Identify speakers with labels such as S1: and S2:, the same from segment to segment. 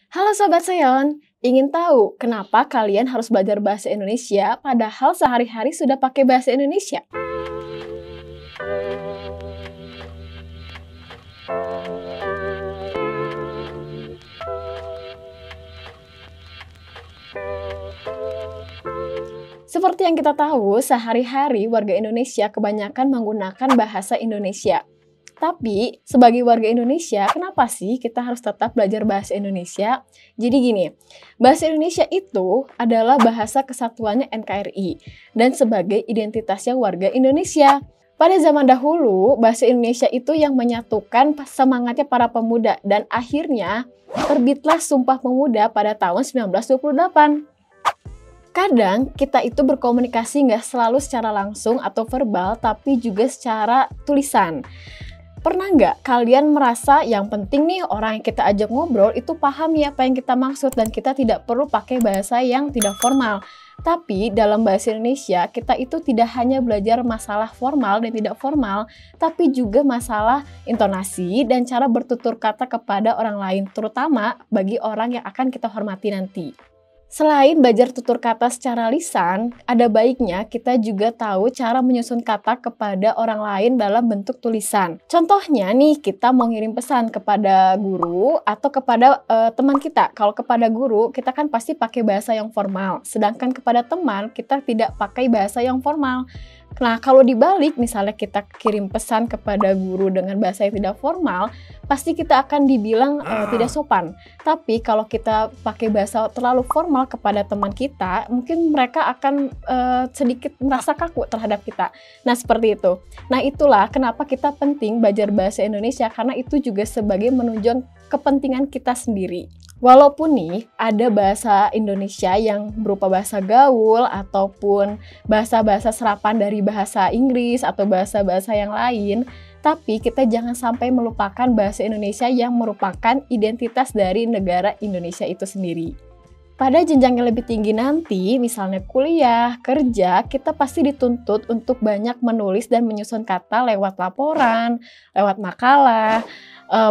S1: Halo Sobat Seon, ingin tahu kenapa kalian harus belajar bahasa Indonesia padahal sehari-hari sudah pakai bahasa Indonesia? Seperti yang kita tahu, sehari-hari warga Indonesia kebanyakan menggunakan bahasa Indonesia. Tapi, sebagai warga Indonesia, kenapa sih kita harus tetap belajar bahasa Indonesia? Jadi gini, bahasa Indonesia itu adalah bahasa kesatuannya NKRI dan sebagai identitasnya warga Indonesia. Pada zaman dahulu, bahasa Indonesia itu yang menyatukan semangatnya para pemuda dan akhirnya terbitlah Sumpah Pemuda pada tahun 1928. Kadang kita itu berkomunikasi nggak selalu secara langsung atau verbal, tapi juga secara tulisan. Pernah nggak kalian merasa yang penting nih orang yang kita ajak ngobrol itu paham ya apa yang kita maksud dan kita tidak perlu pakai bahasa yang tidak formal. Tapi dalam bahasa Indonesia kita itu tidak hanya belajar masalah formal dan tidak formal, tapi juga masalah intonasi dan cara bertutur kata kepada orang lain, terutama bagi orang yang akan kita hormati nanti. Selain belajar tutur kata secara lisan, ada baiknya kita juga tahu cara menyusun kata kepada orang lain dalam bentuk tulisan. Contohnya nih, kita mau ngirim pesan kepada guru atau kepada teman kita. Kalau kepada guru, kita kan pasti pakai bahasa yang formal. Sedangkan kepada teman, kita tidak pakai bahasa yang formal. Nah, kalau dibalik, misalnya kita kirim pesan kepada guru dengan bahasa yang tidak formal, pasti kita akan dibilang tidak sopan. Tapi kalau kita pakai bahasa terlalu formal kepada teman kita, mungkin mereka akan sedikit merasa kaku terhadap kita. Nah, seperti itu. Nah, itulah kenapa kita penting belajar bahasa Indonesia, karena itu juga sebagai menunjang kepentingan kita sendiri. Walaupun nih ada bahasa Indonesia yang berupa bahasa gaul ataupun bahasa-bahasa serapan dari bahasa Inggris atau bahasa-bahasa yang lain, tapi kita jangan sampai melupakan bahasa Indonesia yang merupakan identitas dari negara Indonesia itu sendiri. Pada jenjang yang lebih tinggi nanti, misalnya kuliah, kerja, kita pasti dituntut untuk banyak menulis dan menyusun kata lewat laporan, lewat makalah,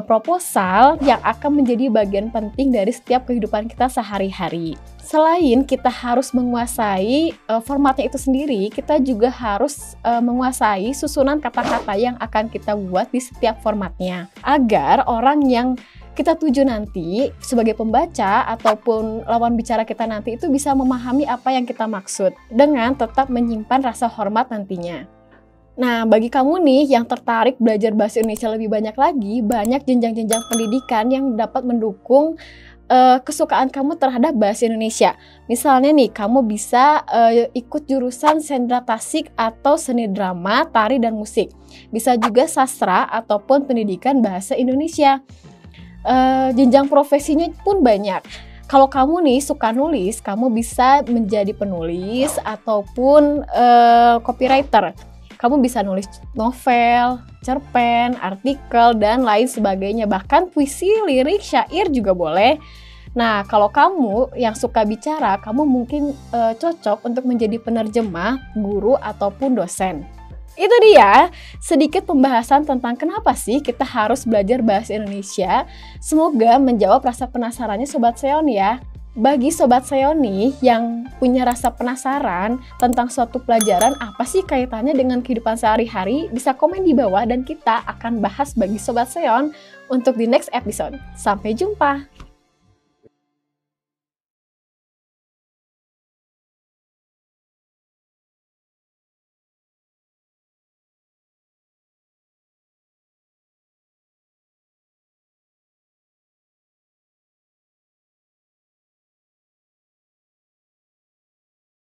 S1: proposal yang akan menjadi bagian penting dari setiap kehidupan kita sehari-hari. Selain kita harus menguasai formatnya itu sendiri, kita juga harus menguasai susunan kata-kata yang akan kita buat di setiap formatnya. Agar orang yang kita tuju nanti sebagai pembaca ataupun lawan bicara kita nanti itu bisa memahami apa yang kita maksud dengan tetap menyimpan rasa hormat nantinya. Nah, bagi kamu nih yang tertarik belajar bahasa Indonesia lebih banyak lagi, banyak jenjang-jenjang pendidikan yang dapat mendukung kesukaan kamu terhadap bahasa Indonesia. Misalnya nih, kamu bisa ikut jurusan sendra tasik atau seni drama, tari, dan musik. Bisa juga sastra ataupun pendidikan bahasa Indonesia. Jenjang profesinya pun banyak. Kalau kamu nih suka nulis, kamu bisa menjadi penulis ataupun copywriter. Kamu bisa nulis novel, cerpen, artikel, dan lain sebagainya. Bahkan puisi, lirik, syair juga boleh. Nah, kalau kamu yang suka bicara, kamu mungkin cocok untuk menjadi penerjemah, guru, ataupun dosen. Itu dia sedikit pembahasan tentang kenapa sih kita harus belajar bahasa Indonesia. Semoga menjawab rasa penasarannya Sobat Seon ya. Bagi Sobat Seon nih yang punya rasa penasaran tentang suatu pelajaran apa sih kaitannya dengan kehidupan sehari-hari, bisa komen di bawah dan kita akan bahas bagi Sobat Seon untuk di next episode. Sampai jumpa!